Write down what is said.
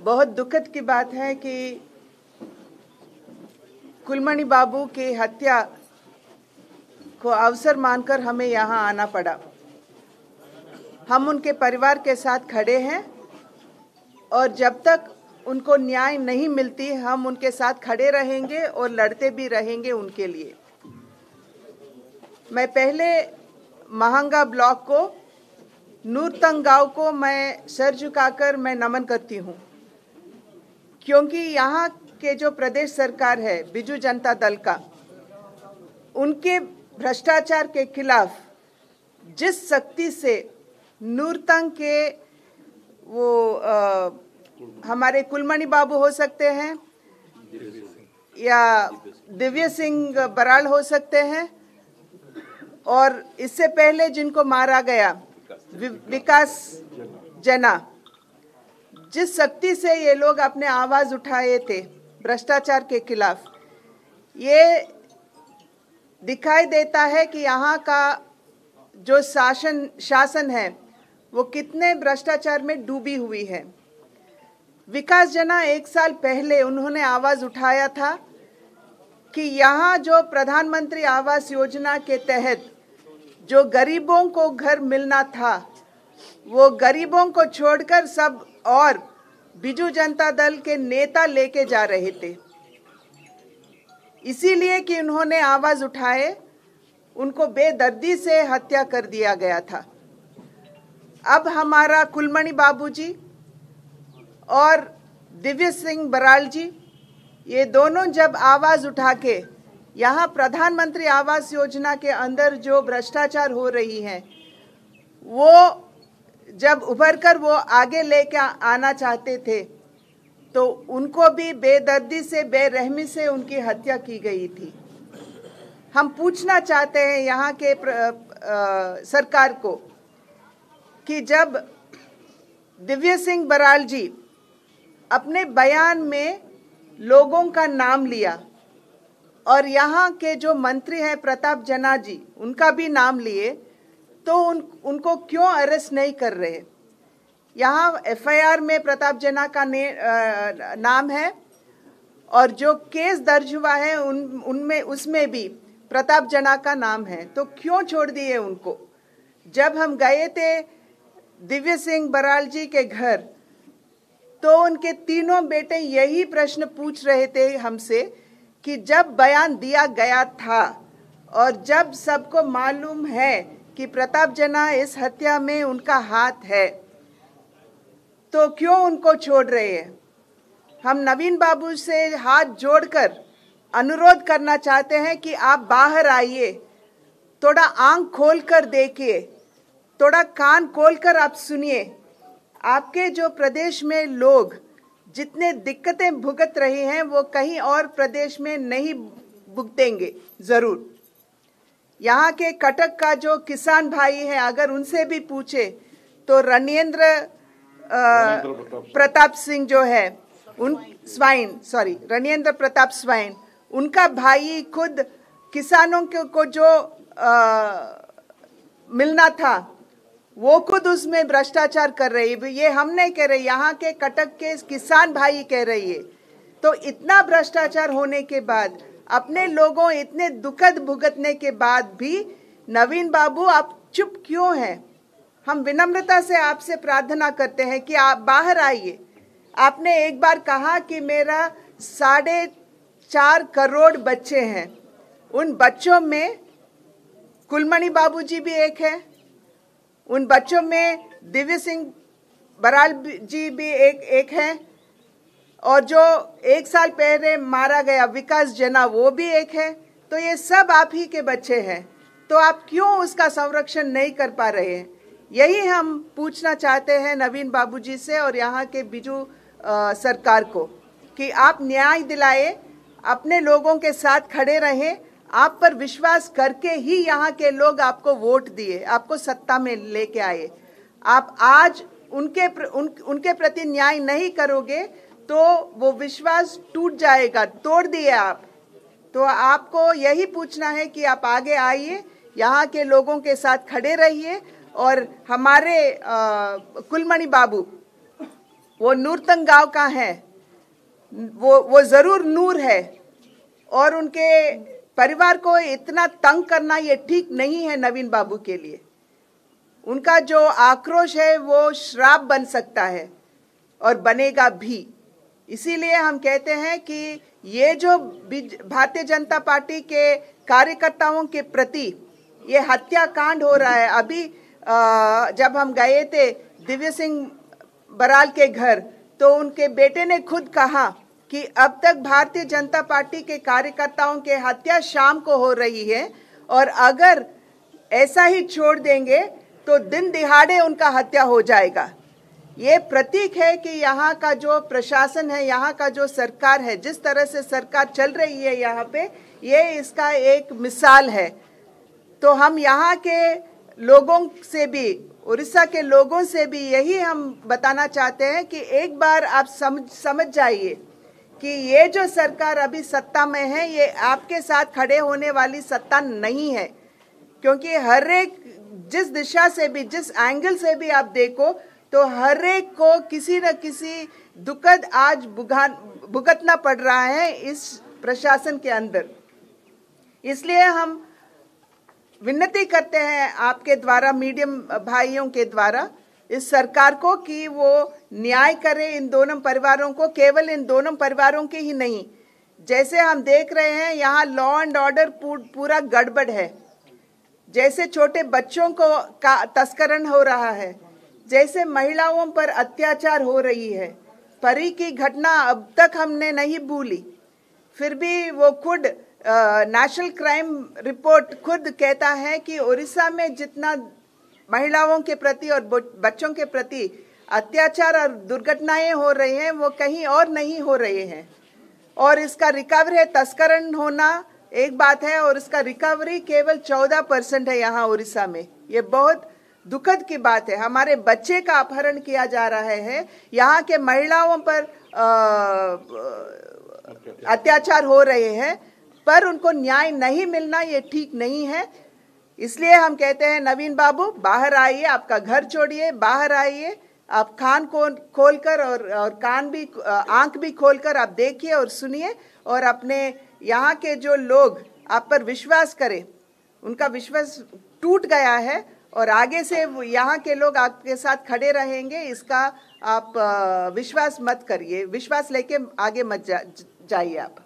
बहुत दुखद की बात है कि कुलमणि बाबू की हत्या को अवसर मानकर हमें यहाँ आना पड़ा। हम उनके परिवार के साथ खड़े हैं और जब तक उनको न्याय नहीं मिलती हम उनके साथ खड़े रहेंगे और लड़ते भी रहेंगे उनके लिए। मैं पहले महांगा ब्लॉक को, नूरतंग गांव को मैं सर झुकाकर मैं नमन करती हूँ, क्योंकि यहाँ के जो प्रदेश सरकार है बिजू जनता दल का, उनके भ्रष्टाचार के खिलाफ जिस शक्ति से नूरतंग के वो हमारे कुलमणि बाबू हो सकते हैं या दिव्य सिंह बराल हो सकते हैं, और इससे पहले जिनको मारा गया विकास जना, जिस शक्ति से ये लोग अपने आवाज उठाए थे भ्रष्टाचार के खिलाफ, ये दिखाई देता है कि यहाँ का जो शासन है वो कितने भ्रष्टाचार में डूबी हुई है। विकास जना 1 साल पहले उन्होंने आवाज उठाया था कि यहाँ जो प्रधानमंत्री आवास योजना के तहत जो गरीबों को घर मिलना था, वो गरीबों को छोड़कर सब और बिजू जनता दल के नेता लेके जा रहे थे। इसीलिए कि उन्होंने आवाज उठाए, उनको बेदर्दी से हत्या कर दिया गया था। अब हमारा कुलमणि बाबूजी और दिव्य सिंह बराल जी, ये दोनों जब आवाज उठा के यहाँ प्रधानमंत्री आवास योजना के अंदर जो भ्रष्टाचार हो रही है वो जब उभर कर वो आगे लेके आना चाहते थे, तो उनको भी बेदर्दी से, बेरहमी से उनकी हत्या की गई थी। हम पूछना चाहते हैं यहाँ के सरकार को कि जब दिव्य सिंह बराल जी अपने बयान में लोगों का नाम लिया और यहाँ के जो मंत्री हैं प्रताप जना जी, उनका भी नाम लिए, तो उनको क्यों अरेस्ट नहीं कर रहे? यहाँ एफआईआर में प्रताप जना का नाम है और जो केस दर्ज हुआ है उनमें उसमें भी प्रताप जना का नाम है, तो क्यों छोड़ दिए उनको? जब हम गए थे दिव्य सिंह बराल जी के घर, तो उनके तीनों बेटे यही प्रश्न पूछ रहे थे हमसे कि जब बयान दिया गया था और जब सबको मालूम है कि प्रताप जना इस हत्या में उनका हाथ है, तो क्यों उनको छोड़ रहे हैं? हम नवीन बाबू से हाथ जोड़कर अनुरोध करना चाहते हैं कि आप बाहर आइए, थोड़ा आंख खोलकर देखिए, थोड़ा कान खोलकर आप सुनिए। आपके जो प्रदेश में लोग जितने दिक्कतें भुगत रहे हैं वो कहीं और प्रदेश में नहीं भुगतेंगे जरूर। यहाँ के कटक का जो किसान भाई है, अगर उनसे भी पूछे तो रणेंद्र प्रताप सिंह जो है, रणेंद्र प्रताप स्वाइन, उनका भाई खुद किसानों को जो मिलना था वो खुद उसमें भ्रष्टाचार कर रही है। ये हम नहीं कह रहे, यहाँ के कटक के किसान भाई कह रही है। तो इतना भ्रष्टाचार होने के बाद, अपने लोगों इतने दुखद भुगतने के बाद भी नवीन बाबू आप चुप क्यों हैं? हम विनम्रता से आपसे प्रार्थना करते हैं कि आप बाहर आइए। आपने एक बार कहा कि मेरा 4.5 करोड़ बच्चे हैं, उन बच्चों में कुलमणि बाबूजी भी एक है, उन बच्चों में दिव्य सिंह बराल जी भी एक है, और जो 1 साल पहले मारा गया विकास जना वो भी एक है। तो ये सब आप ही के बच्चे हैं, तो आप क्यों उसका संरक्षण नहीं कर पा रहे हैं? यही हम पूछना चाहते हैं नवीन बाबूजी से और यहाँ के बिजू सरकार को कि आप न्याय दिलाए, अपने लोगों के साथ खड़े रहें। आप पर विश्वास करके ही यहाँ के लोग आपको वोट दिए, आपको सत्ता में लेके आए। आप आज उनके प्रति न्याय नहीं करोगे तो वो विश्वास टूट जाएगा, तोड़ दिए आप। तो आपको यही पूछना है कि आप आगे आइए, यहाँ के लोगों के साथ खड़े रहिए और हमारे कुलमणि बाबू वो नूरतंग गांव का है, वो जरूर नूर है, और उनके परिवार को इतना तंग करना ये ठीक नहीं है नवीन बाबू के लिए। उनका जो आक्रोश है वो श्राप बन सकता है और बनेगा भी। इसीलिए हम कहते हैं कि ये जो भारतीय जनता पार्टी के कार्यकर्ताओं के प्रति ये हत्याकांड हो रहा है, अभी जब हम गए थे दिव्य सिंह बराल के घर तो उनके बेटे ने खुद कहा कि अब तक भारतीय जनता पार्टी के कार्यकर्ताओं के हत्या शाम को हो रही है, और अगर ऐसा ही छोड़ देंगे तो दिन दिहाड़े उनका हत्या हो जाएगा। ये प्रतीक है कि यहाँ का जो प्रशासन है, यहाँ का जो सरकार है, जिस तरह से सरकार चल रही है यहाँ पे, ये इसका एक मिसाल है। तो हम यहाँ के लोगों से भी, उड़ीसा के लोगों से भी यही हम बताना चाहते हैं कि एक बार आप समझ जाइए कि ये जो सरकार अभी सत्ता में है ये आपके साथ खड़े होने वाली सत्ता नहीं है, क्योंकि हर एक जिस दिशा से भी, जिस एंगल से भी आप देखो तो हर एक को किसी न किसी दुखद आज भुगतना पड़ रहा है इस प्रशासन के अंदर। इसलिए हम विनती करते हैं आपके द्वारा, मीडियम भाइयों के द्वारा, इस सरकार को कि वो न्याय करे इन दोनों परिवारों को, केवल इन दोनों परिवारों के ही नहीं। जैसे हम देख रहे हैं यहाँ लॉ एंड ऑर्डर पूरा गड़बड़ है, जैसे छोटे बच्चों को का तस्करण हो रहा है, जैसे महिलाओं पर अत्याचार हो रही है। परी की घटना अब तक हमने नहीं भूली, फिर भी वो खुद नेशनल क्राइम रिपोर्ट खुद कहता है कि उड़ीसा में जितना महिलाओं के प्रति और बच्चों के प्रति अत्याचार और दुर्घटनाएं हो रही हैं वो कहीं और नहीं हो रहे हैं। और इसका रिकवरी, तस्करण होना एक बात है और इसका रिकवरी केवल 14% है यहाँ उड़ीसा में। ये बहुत दुखद की बात है। हमारे बच्चे का अपहरण किया जा रहा है, यहाँ के महिलाओं पर अत्याचार हो रहे हैं, पर उनको न्याय नहीं मिलना ये ठीक नहीं है। इसलिए हम कहते हैं नवीन बाबू बाहर आइए, आपका घर छोड़िए, बाहर आइए, आप कान को खोलकर और कान भी, आंख भी खोलकर आप देखिए और सुनिए, और अपने यहाँ के जो लोग आप पर विश्वास करें, उनका विश्वास टूट गया है और आगे से यहाँ के लोग आपके साथ खड़े रहेंगे, इसका आप विश्वास मत करिए, विश्वास लेके आगे मत जाइए आप।